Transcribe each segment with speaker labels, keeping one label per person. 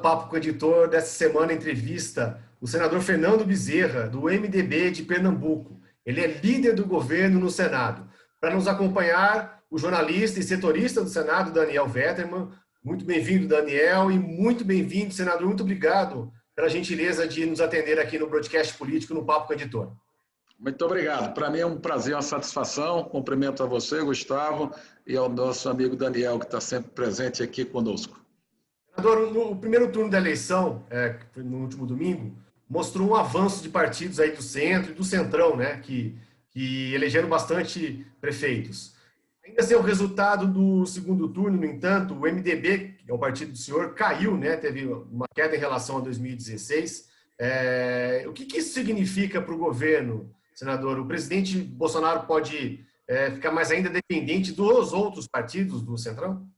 Speaker 1: Papo com o Editor dessa semana entrevista o senador Fernando Bezerra, do MDB de Pernambuco. Ele é líder do governo no Senado. Para nos acompanhar, o jornalista e setorista do Senado, Daniel Vetterman. Muito bem-vindo, Daniel, e muito bem-vindo, senador. Muito obrigado pela gentileza de nos atender aqui no broadcast político no Papo com o Editor.
Speaker 2: Muito obrigado. Para mim é um prazer, uma satisfação. Cumprimento a você, Gustavo, e ao nosso amigo Daniel, que está sempre presente aqui conosco.
Speaker 1: Senador, no primeiro turno da eleição, no último domingo, mostrou um avanço de partidos aí do centro e do centrão, né, que elegeram bastante prefeitos. Ainda assim, o resultado do segundo turno, no entanto, o MDB, que é o partido do senhor, caiu, né, teve uma queda em relação a 2016. O que isso significa para o governo, senador? O presidente Bolsonaro pode ficar mais ainda dependente dos outros partidos do centrão?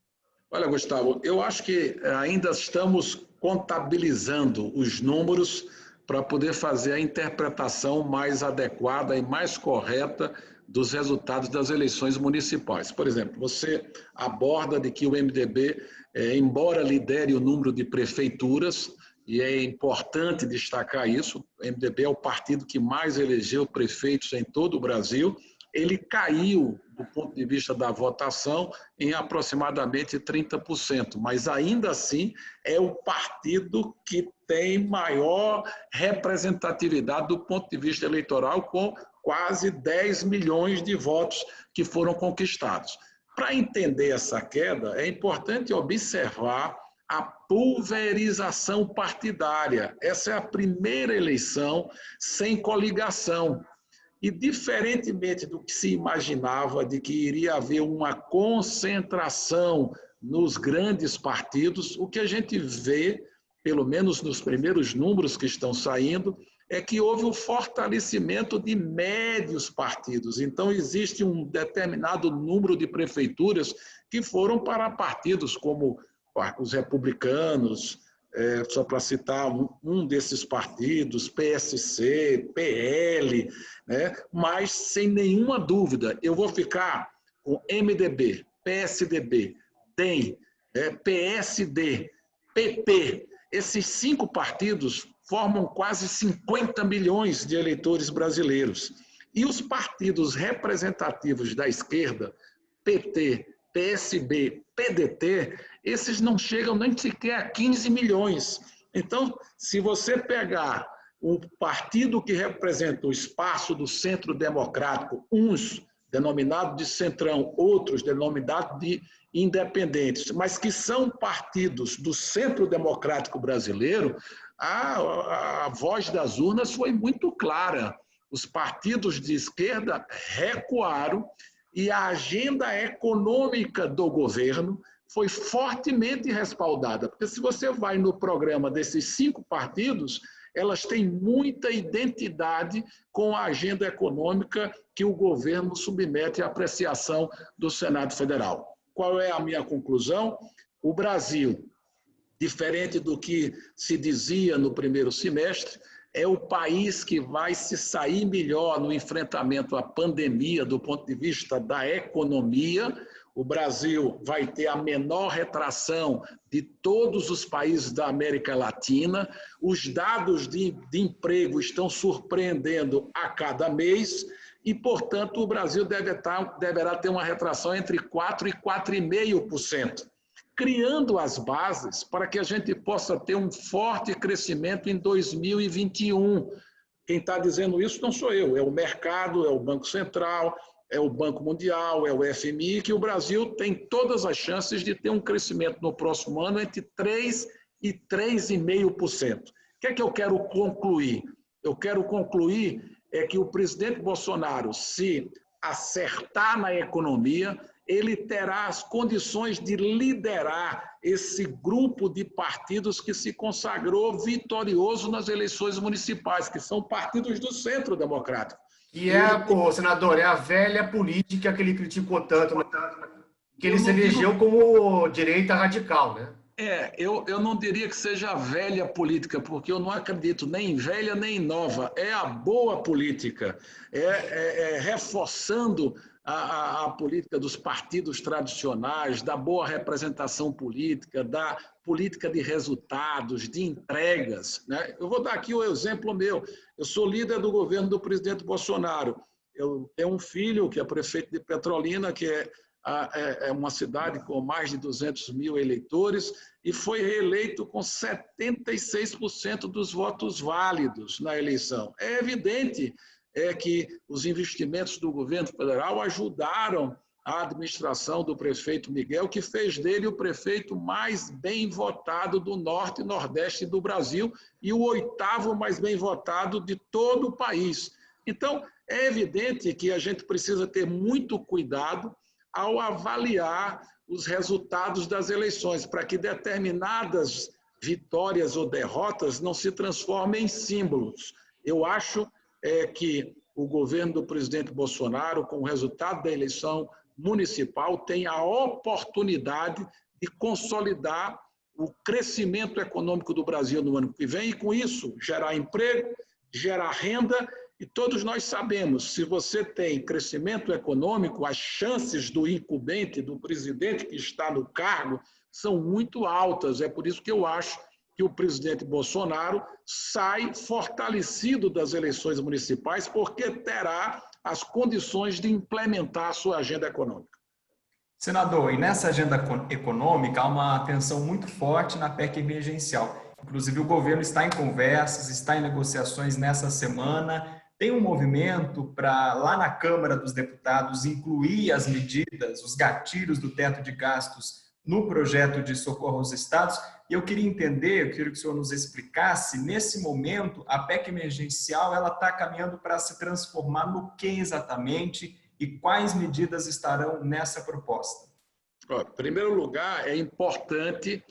Speaker 2: Olha, Gustavo, eu acho que ainda estamos contabilizando os números para poder fazer a interpretação mais adequada e mais correta dos resultados das eleições municipais. Por exemplo, você aborda de que o MDB, embora lidere o número de prefeituras, e é importante destacar isso, o MDB é o partido que mais elegeu prefeitos em todo o Brasil, ele caiu, do ponto de vista da votação, em aproximadamente 30%, mas ainda assim é o partido que tem maior representatividade do ponto de vista eleitoral, com quase 10 milhões de votos que foram conquistados. Para entender essa queda, é importante observar a pulverização partidária. Essa é a primeira eleição sem coligação. E, diferentemente do que se imaginava, de que iria haver uma concentração nos grandes partidos, o que a gente vê, pelo menos nos primeiros números que estão saindo, é que houve um fortalecimento de médios partidos. Então, existe um determinado número de prefeituras que foram para partidos como os republicanos, só para citar um desses partidos, PSC, PL, né? Mas, sem nenhuma dúvida, eu vou ficar com MDB, PSDB, DEM, PSD, PP. Esses 5 partidos formam quase 50 milhões de eleitores brasileiros. E os partidos representativos da esquerda, PT, PSB, PDT, esses não chegam nem sequer a 15 milhões. Então, se você pegar o partido que representa o espaço do centro democrático, uns denominados de centrão, outros denominados de independentes, mas que são partidos do centro democrático brasileiro, a voz das urnas foi muito clara. Os partidos de esquerda recuaram e a agenda econômica do governo foi fortemente respaldada. Porque se você vai no programa desses 5 partidos, elas têm muita identidade com a agenda econômica que o governo submete à apreciação do Senado Federal. Qual é a minha conclusão? O Brasil, diferente do que se dizia no primeiro semestre, é o país que vai se sair melhor no enfrentamento à pandemia do ponto de vista da economia. O Brasil vai ter a menor retração de todos os países da América Latina. Os dados de emprego estão surpreendendo a cada mês e, portanto, o Brasil deverá ter uma retração entre 4% e 4,5%. Criando as bases para que a gente possa ter um forte crescimento em 2021. Quem está dizendo isso não sou eu, é o mercado, é o Banco Central, é o Banco Mundial, é o FMI, que o Brasil tem todas as chances de ter um crescimento no próximo ano entre 3% e 3,5%. O que é que eu quero concluir? Eu quero concluir que o presidente Bolsonaro, se acertar na economia, ele terá as condições de liderar esse grupo de partidos que se consagrou vitorioso nas eleições municipais, que são partidos do centro democrático.
Speaker 1: E senador, é a velha política que ele criticou tanto, que ele se elegeu como direita radical, né?
Speaker 2: Eu não diria que seja a velha política, porque eu não acredito nem em velha nem em nova. É a boa política, reforçando a política dos partidos tradicionais, da boa representação política, da política de resultados, de entregas, né? Eu vou dar aqui o exemplo meu. Eu sou líder do governo do presidente Bolsonaro. Eu tenho um filho que é prefeito de Petrolina, que é uma cidade com mais de 200 mil eleitores, e foi reeleito com 76% dos votos válidos na eleição. É evidente que os investimentos do governo federal ajudaram a administração do prefeito Miguel, que fez dele o prefeito mais bem votado do Norte e Nordeste do Brasil e o 8º mais bem votado de todo o país. Então, é evidente que a gente precisa ter muito cuidado ao avaliar os resultados das eleições, para que determinadas vitórias ou derrotas não se transformem em símbolos. Eu acho que o governo do presidente Bolsonaro, com o resultado da eleição municipal, tem a oportunidade de consolidar o crescimento econômico do Brasil no ano que vem e, com isso, gerar emprego, gerar renda. E todos nós sabemos, se você tem crescimento econômico, as chances do incumbente, do presidente que está no cargo, são muito altas. É por isso que eu acho que o presidente Bolsonaro sai fortalecido das eleições municipais, porque terá as condições de implementar a sua agenda econômica.
Speaker 3: Senador, e nessa agenda econômica há uma atenção muito forte na PEC emergencial. Inclusive, o governo está em conversas, está em negociações nessa semana. Tem um movimento para, lá na Câmara dos Deputados, incluir as medidas, os gatilhos do teto de gastos no projeto de socorro aos estados. E eu queria entender, eu queria que o senhor nos explicasse, nesse momento, a PEC emergencial ela está caminhando para se transformar no que exatamente e quais medidas estarão nessa proposta?
Speaker 2: Em primeiro lugar, é importante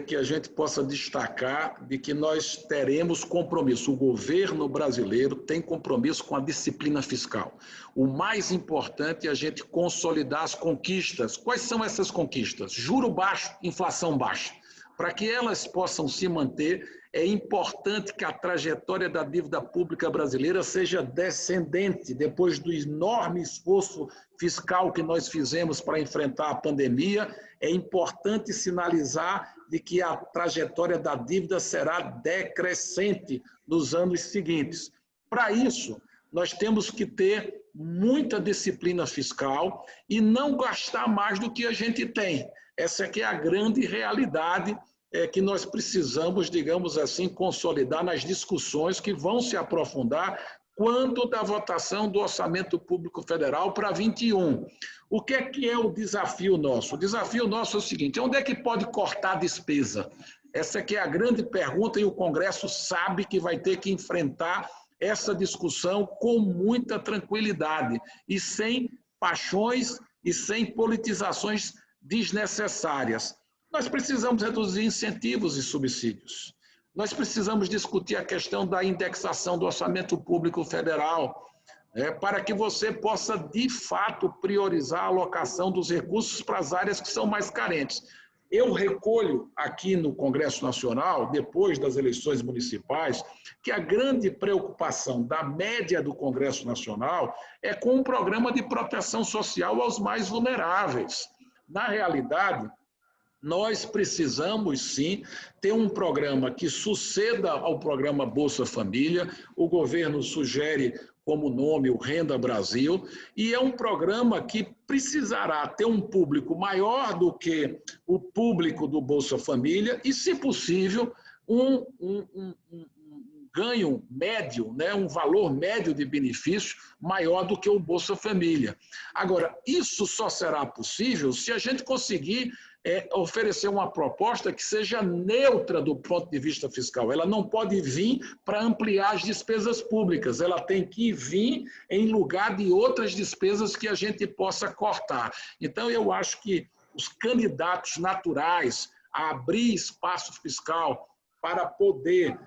Speaker 2: que a gente possa destacar de que nós teremos compromisso. O governo brasileiro tem compromisso com a disciplina fiscal. O mais importante é a gente consolidar as conquistas. Quais são essas conquistas? Juro baixo, inflação baixa. Para que elas possam se manter, é importante que a trajetória da dívida pública brasileira seja descendente, depois do enorme esforço fiscal que nós fizemos para enfrentar a pandemia. É importante sinalizar de que a trajetória da dívida será decrescente nos anos seguintes. Para isso, nós temos que ter muita disciplina fiscal e não gastar mais do que a gente tem. Essa aqui é a grande realidade que nós precisamos, digamos assim, consolidar nas discussões que vão se aprofundar quando da votação do Orçamento Público Federal para 21. O que é o desafio nosso? O desafio nosso é o seguinte: onde é que pode cortar a despesa? Essa aqui é a grande pergunta e o Congresso sabe que vai ter que enfrentar essa discussão com muita tranquilidade e sem paixões e sem politizações desnecessárias. Nós precisamos reduzir incentivos e subsídios. Nós precisamos discutir a questão da indexação do Orçamento Público Federal, para que você possa, de fato, priorizar a alocação dos recursos para as áreas que são mais carentes. Eu recolho aqui no Congresso Nacional, depois das eleições municipais, que a grande preocupação da média do Congresso Nacional é com um programa de proteção social aos mais vulneráveis. Na realidade, nós precisamos, sim, ter um programa que suceda ao programa Bolsa Família. O governo sugere como nome o Renda Brasil, e é um programa que precisará ter um público maior do que o público do Bolsa Família e, se possível, um ganho médio, né, um valor médio de benefício maior do que o Bolsa Família. Agora, isso só será possível se a gente conseguir oferecer uma proposta que seja neutra do ponto de vista fiscal. Ela não pode vir para ampliar as despesas públicas, ela tem que vir em lugar de outras despesas que a gente possa cortar. Então, eu acho que os candidatos naturais a abrir espaço fiscal para poder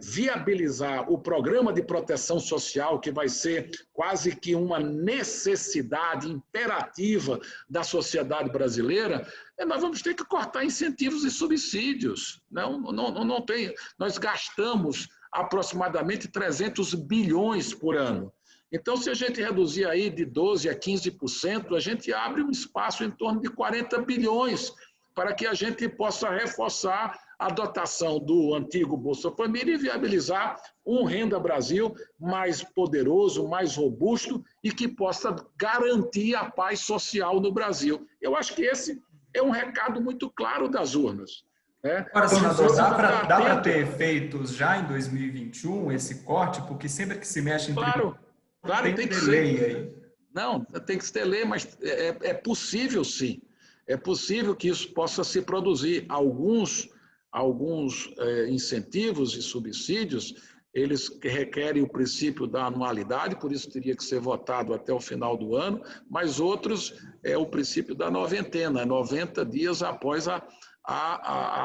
Speaker 2: viabilizar o programa de proteção social, que vai ser quase que uma necessidade imperativa da sociedade brasileira, nós vamos ter que cortar incentivos e subsídios. Não tem. Nós gastamos aproximadamente 300 bilhões por ano. Então, se a gente reduzir aí de 12% a 15%, a gente abre um espaço em torno de 40 bilhões para que a gente possa reforçar a dotação do antigo Bolsa Família e viabilizar um Renda Brasil mais poderoso, mais robusto e que possa garantir a paz social no Brasil. Eu acho que esse é um recado muito claro das urnas. Né?
Speaker 3: Agora, senador, dá para ter efeitos já em 2021, esse corte? Porque sempre que se mexe em
Speaker 2: Claro, tem que
Speaker 3: lei
Speaker 2: ser.
Speaker 3: aí.
Speaker 2: Não, tem que ter lei, mas é possível sim. É possível que isso possa se produzir. Alguns incentivos e subsídios, eles requerem o princípio da anualidade, por isso teria que ser votado até o final do ano, mas outros é o princípio da noventena, 90 dias após a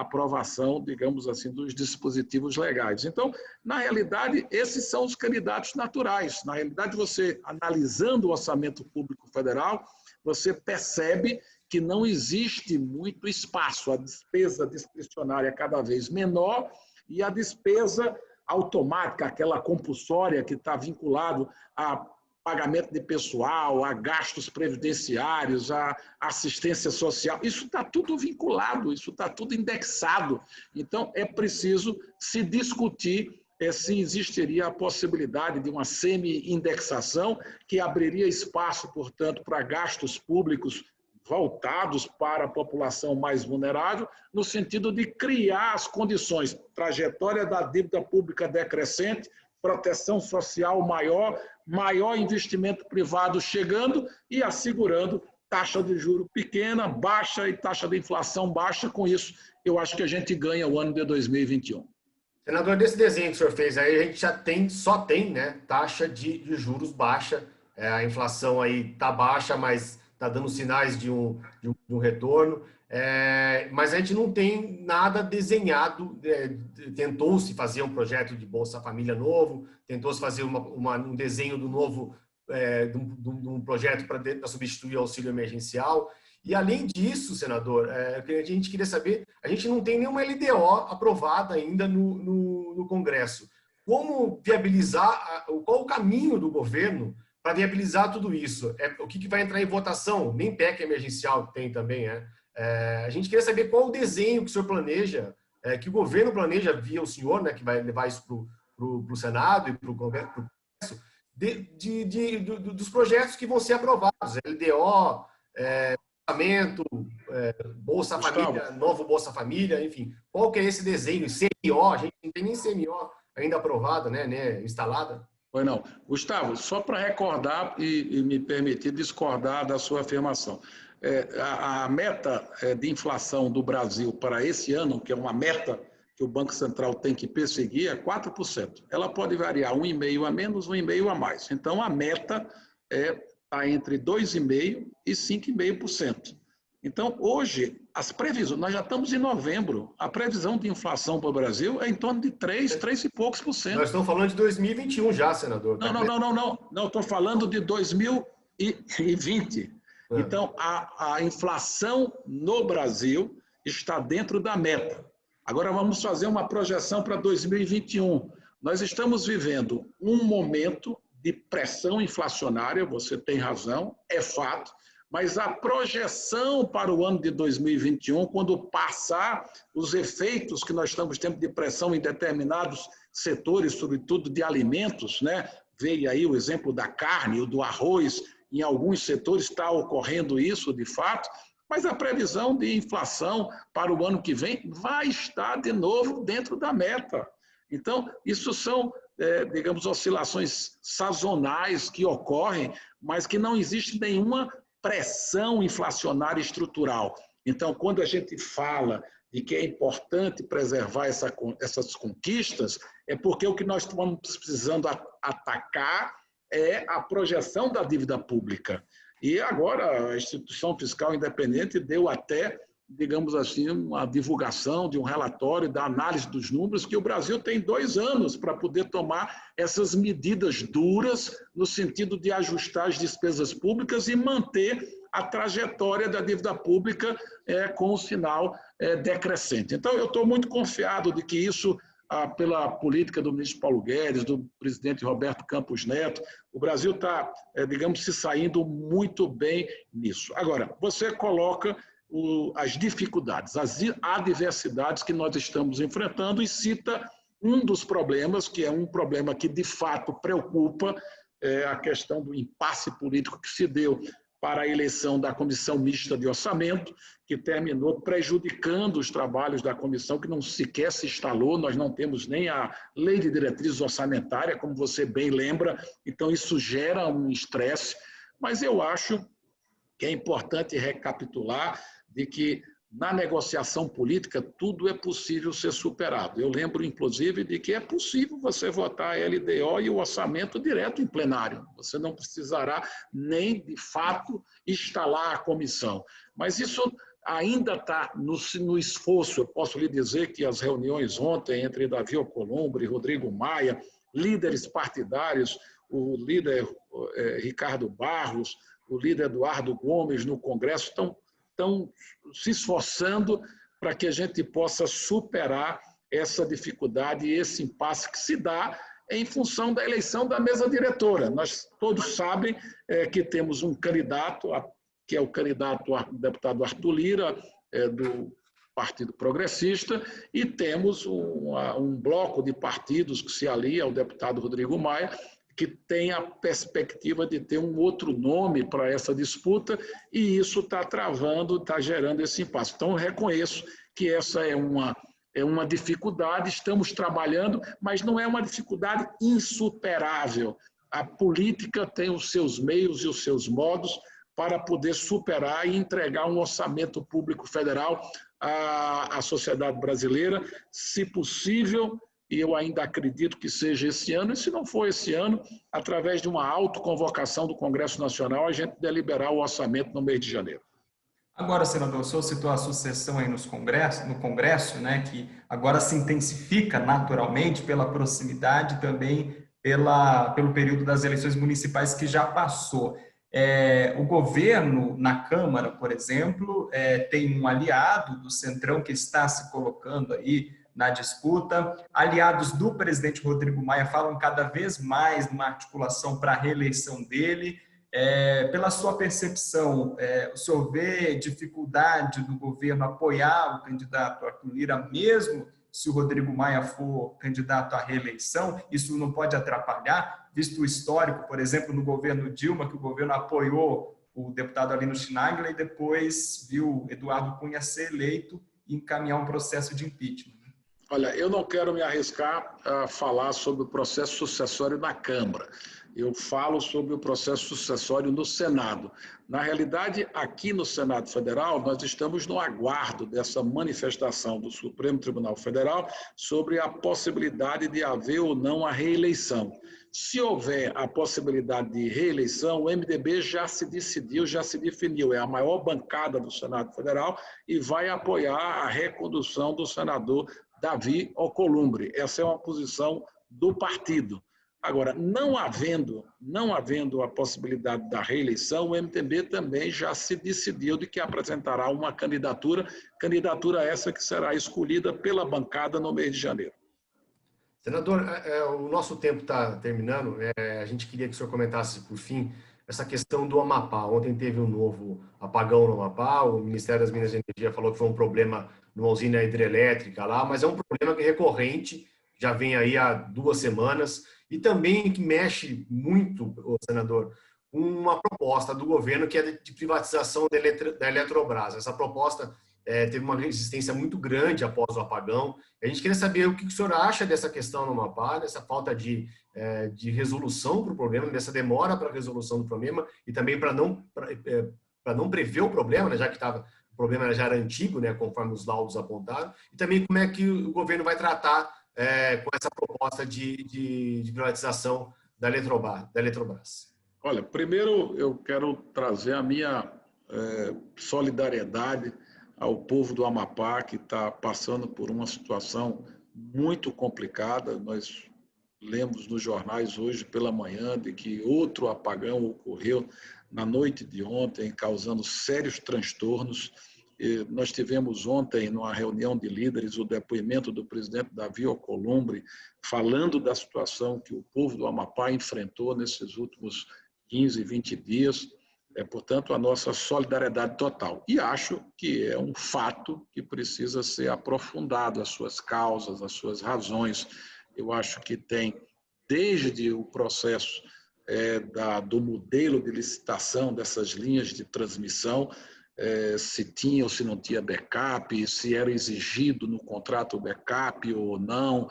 Speaker 2: aprovação, digamos assim, dos dispositivos legais. Então, na realidade, esses são os candidatos naturais. Na realidade, você, analisando o orçamento público federal, você percebe que não existe muito espaço, a despesa discricionária é cada vez menor e a despesa automática, aquela compulsória que está vinculado a pagamento de pessoal, a gastos previdenciários, a assistência social, isso está tudo vinculado, isso está tudo indexado. Então, é preciso se discutir se existiria a possibilidade de uma semi-indexação que abriria espaço, portanto, para gastos públicos voltados para a população mais vulnerável, no sentido de criar as condições, trajetória da dívida pública decrescente, proteção social maior investimento privado chegando e assegurando taxa de juro pequena, baixa e taxa de inflação baixa. Com isso, eu acho que a gente ganha o ano de 2021.
Speaker 1: Senador, desse desenho que o senhor fez aí, a gente só tem, né, taxa de juros baixa. A inflação aí está baixa, mas está dando sinais de um retorno. Mas a gente não tem nada desenhado. Tentou-se fazer um projeto de Bolsa Família novo, tentou-se fazer um desenho do novo, de um projeto para substituir o auxílio emergencial. E, além disso, senador, a gente queria saber, a gente não tem nenhuma LDO aprovada ainda no Congresso. Como viabilizar, qual o caminho do governo para viabilizar tudo isso? O que vai entrar em votação? Nem PEC emergencial tem também, a gente queria saber qual o desenho que o senhor planeja, que o governo planeja via o senhor, né, que vai levar isso para o Senado e para o Congresso, dos projetos que vão ser aprovados, LDO, Bolsa
Speaker 2: Gustavo,
Speaker 1: Família, novo Bolsa Família, enfim. Qual que é esse desenho? CMO, a gente não tem nem CMO ainda aprovada, né, instalada.
Speaker 2: Pois não. Gustavo, só para recordar e me permitir discordar da sua afirmação. A meta de inflação do Brasil para esse ano, que é uma meta que o Banco Central tem que perseguir, é 4%. Ela pode variar 1,5% a menos, 1,5% a mais. Então, a meta está entre 2,5% e 5,5%. Então, hoje, as previsões, nós já estamos em novembro, a previsão de inflação para o Brasil é em torno de 3 e poucos por cento.
Speaker 1: Nós estamos falando de 2021 já, senador.
Speaker 2: Não, estou falando de 2020. Então, a inflação no Brasil está dentro da meta. Agora, vamos fazer uma projeção para 2021. Nós estamos vivendo um momento de pressão inflacionária, você tem razão, é fato, mas a projeção para o ano de 2021, quando passar os efeitos que nós estamos tendo de pressão em determinados setores, sobretudo de alimentos, né? Veio aí o exemplo da carne, o do arroz, em alguns setores está ocorrendo isso de fato, mas a previsão de inflação para o ano que vem vai estar de novo dentro da meta. Então, isso são, digamos, oscilações sazonais que ocorrem, mas que não existe nenhuma pressão inflacionária estrutural. Então, quando a gente fala de que é importante preservar essas conquistas, é porque o que nós estamos precisando atacar é a projeção da dívida pública. E agora a instituição fiscal independente deu até, digamos assim, uma divulgação de um relatório da análise dos números, que o Brasil tem 2 anos para poder tomar essas medidas duras no sentido de ajustar as despesas públicas e manter a trajetória da dívida pública com o sinal decrescente. Então, eu estou muito confiado de que isso pela política do ministro Paulo Guedes, do presidente Roberto Campos Neto. O Brasil está, digamos, se saindo muito bem nisso. Agora, você coloca as dificuldades, as adversidades que nós estamos enfrentando e cita um dos problemas, que é um problema que de fato preocupa, a questão do impasse político que se deu para a eleição da Comissão Mista de Orçamento, que terminou prejudicando os trabalhos da comissão, que não sequer se instalou, nós não temos nem a Lei de Diretrizes Orçamentárias, como você bem lembra, então isso gera um estresse, mas eu acho que é importante recapitular de que na negociação política tudo é possível ser superado. Eu lembro, inclusive, de que é possível você votar a LDO e o orçamento direto em plenário. Você não precisará nem, de fato, instalar a comissão. Mas isso ainda está no esforço. Eu posso lhe dizer que as reuniões ontem entre Davi Alcolumbre e Rodrigo Maia, líderes partidários, o líder Ricardo Barros, o líder Eduardo Gomes no Congresso, estão se esforçando para que a gente possa superar essa dificuldade e esse impasse que se dá em função da eleição da mesa diretora. Nós todos sabem que temos um candidato, que é o candidato ao deputado Arthur Lira, do Partido Progressista, e temos um bloco de partidos que se alia ao deputado Rodrigo Maia, que tem a perspectiva de ter um outro nome para essa disputa, e isso está travando, está gerando esse impasse. Então, eu reconheço que essa é uma dificuldade, estamos trabalhando, mas não é uma dificuldade insuperável. A política tem os seus meios e os seus modos para poder superar e entregar um orçamento público federal à sociedade brasileira, se possível, e eu ainda acredito que seja esse ano, e se não for esse ano, através de uma autoconvocação do Congresso Nacional, a gente deliberar o orçamento no mês de janeiro.
Speaker 3: Agora, senador, o senhor citou a sucessão aí no Congresso, né, que agora se intensifica naturalmente pela proximidade, também pelo período das eleições municipais que já passou. O governo, na Câmara, por exemplo, tem um aliado do Centrão que está se colocando aí na disputa. Aliados do presidente Rodrigo Maia falam cada vez mais numa articulação para a reeleição dele. Pela sua percepção, o senhor vê dificuldade do governo apoiar o candidato Arthur Lira, mesmo se o Rodrigo Maia for candidato à reeleição? Isso não pode atrapalhar, visto o histórico, por exemplo, no governo Dilma, que o governo apoiou o deputado Alino Chinaglia e depois viu Eduardo Cunha ser eleito e encaminhar um processo de impeachment.
Speaker 2: Olha, eu não quero me arriscar a falar sobre o processo sucessório na Câmara. Eu falo sobre o processo sucessório no Senado. Na realidade, aqui no Senado Federal, nós estamos no aguardo dessa manifestação do Supremo Tribunal Federal sobre a possibilidade de haver ou não a reeleição. Se houver a possibilidade de reeleição, o MDB já se decidiu, já se definiu. É a maior bancada do Senado Federal e vai apoiar a recondução do senador Davi Alcolumbre. Essa é uma posição do partido. Agora, não havendo a possibilidade da reeleição, o MDB também já se decidiu de que apresentará uma candidatura essa que será escolhida pela bancada no mês de janeiro.
Speaker 1: Senador, o nosso tempo está terminando. A gente queria que o senhor comentasse, por fim, essa questão do Amapá. Ontem teve um novo apagão no Amapá, o Ministério das Minas e Energia falou que foi um problema numa usina hidrelétrica lá, mas é um problema que é recorrente, já vem aí há 2 semanas, e também que mexe muito, senador, com uma proposta do governo que é de privatização da Eletrobras. Essa proposta teve uma resistência muito grande após o apagão. A gente queria saber o que o senhor acha dessa questão no Amapá, dessa falta de resolução para o problema, dessa demora para a resolução do problema e também para não prever o problema, né, já que o problema já era antigo, né, conforme os laudos apontaram, e também como é que o governo vai tratar com essa proposta de privatização da Eletrobras.
Speaker 2: Olha, primeiro eu quero trazer a minha solidariedade ao povo do Amapá, que está passando por uma situação muito complicada. Nós lemos nos jornais hoje pela manhã de que outro apagão ocorreu na noite de ontem, causando sérios transtornos. Nós tivemos ontem, numa reunião de líderes, o depoimento do presidente Davi Alcolumbre, falando da situação que o povo do Amapá enfrentou nesses últimos 15, 20 dias. Portanto, a nossa solidariedade total. E acho que é um fato que precisa ser aprofundado, as suas causas, as suas razões. Eu acho que tem, desde o processo do modelo de licitação dessas linhas de transmissão, se tinha ou se não tinha backup, se era exigido no contrato o backup ou não.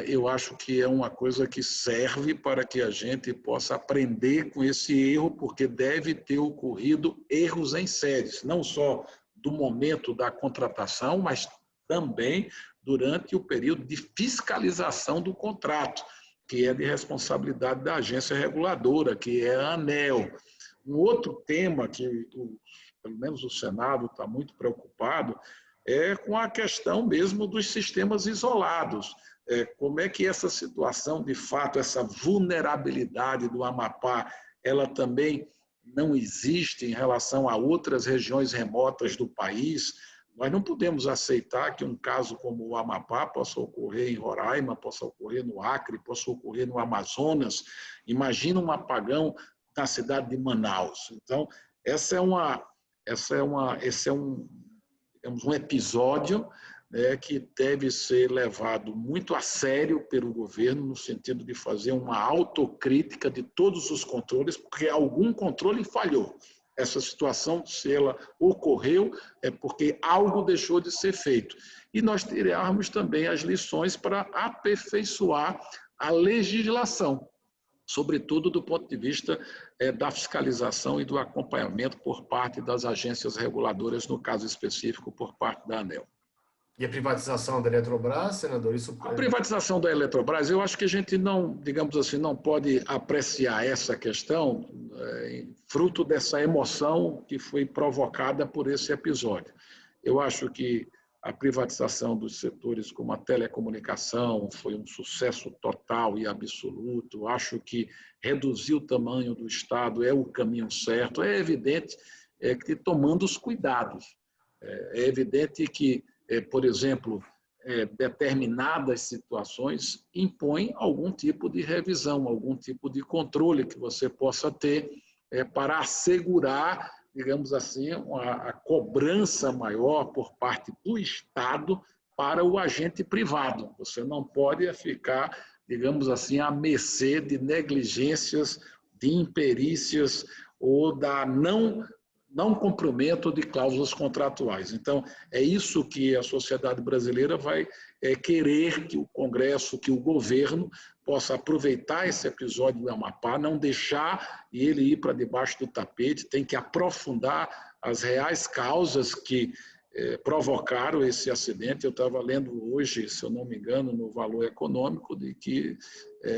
Speaker 2: Eu acho que é uma coisa que serve para que a gente possa aprender com esse erro, porque deve ter ocorrido erros em séries, não só do momento da contratação, mas também durante o período de fiscalização do contrato, que é de responsabilidade da agência reguladora, que é a ANEEL. Um outro tema que, pelo menos o Senado está muito preocupado, é com a questão mesmo dos sistemas isolados. Como é que essa situação, de fato, essa vulnerabilidade do Amapá, ela também não existe em relação a outras regiões remotas do país? Nós não podemos aceitar que um caso como o Amapá possa ocorrer em Roraima, possa ocorrer no Acre, possa ocorrer no Amazonas. Imagina um apagão na cidade de Manaus. Então, esse é um episódio, que deve ser levado muito a sério pelo governo, no sentido de fazer uma autocrítica de todos os controles, porque algum controle falhou. Essa situação, se ela ocorreu, é porque algo deixou de ser feito. E nós tirarmos também as lições para aperfeiçoar a legislação, sobretudo do ponto de vista da fiscalização e do acompanhamento por parte das agências reguladoras, no caso específico, por parte da ANEEL.
Speaker 1: E a privatização da Eletrobras, senador?
Speaker 2: A privatização da Eletrobras, eu acho que a gente não, digamos assim, não pode apreciar essa questão fruto dessa emoção que foi provocada por esse episódio. Eu acho que a privatização dos setores como a telecomunicação foi um sucesso total e absoluto. Acho que reduzir o tamanho do Estado é o caminho certo. É evidente que tomando os cuidados. É evidente que, por exemplo, determinadas situações impõem algum tipo de revisão, algum tipo de controle que você possa ter para assegurar, digamos assim, a cobrança maior por parte do Estado para o agente privado. Você não pode ficar, digamos assim, à mercê de negligências, de imperícias ou da não cumprimento de cláusulas contratuais. Então, é isso que a sociedade brasileira vai querer que o Congresso, que o governo possa aproveitar esse episódio do Amapá, não deixar ele ir para debaixo do tapete, tem que aprofundar as reais causas que provocaram esse acidente. Eu estava lendo hoje, se eu não me engano, no Valor Econômico, de que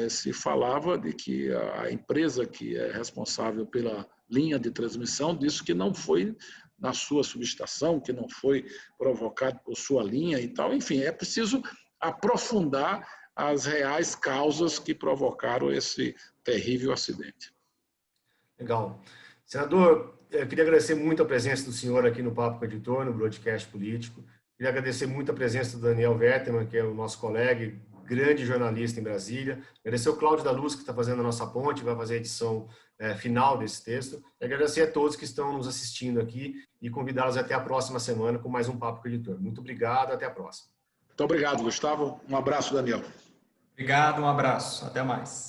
Speaker 2: se falava de que a empresa que é responsável pela linha de transmissão disse que não foi na sua subestação, que não foi provocado por sua linha e tal. Enfim, é preciso aprofundar as reais causas que provocaram esse terrível acidente.
Speaker 1: Legal. Senador, eu queria agradecer muito a presença do senhor aqui no Papo com o Editor, no Broadcast Político. Queria agradecer muito a presença do Daniel Vetterman, que é o nosso colega e grande jornalista em Brasília. Agradecer ao Cláudio da Luz, que está fazendo a nossa ponte, vai fazer a edição final desse texto. E agradecer a todos que estão nos assistindo aqui e convidá-los até a próxima semana com mais um Papo com o Editor. Muito obrigado, até a próxima.
Speaker 2: Muito obrigado, Gustavo. Um abraço, Daniel.
Speaker 3: Obrigado, um abraço. Até mais.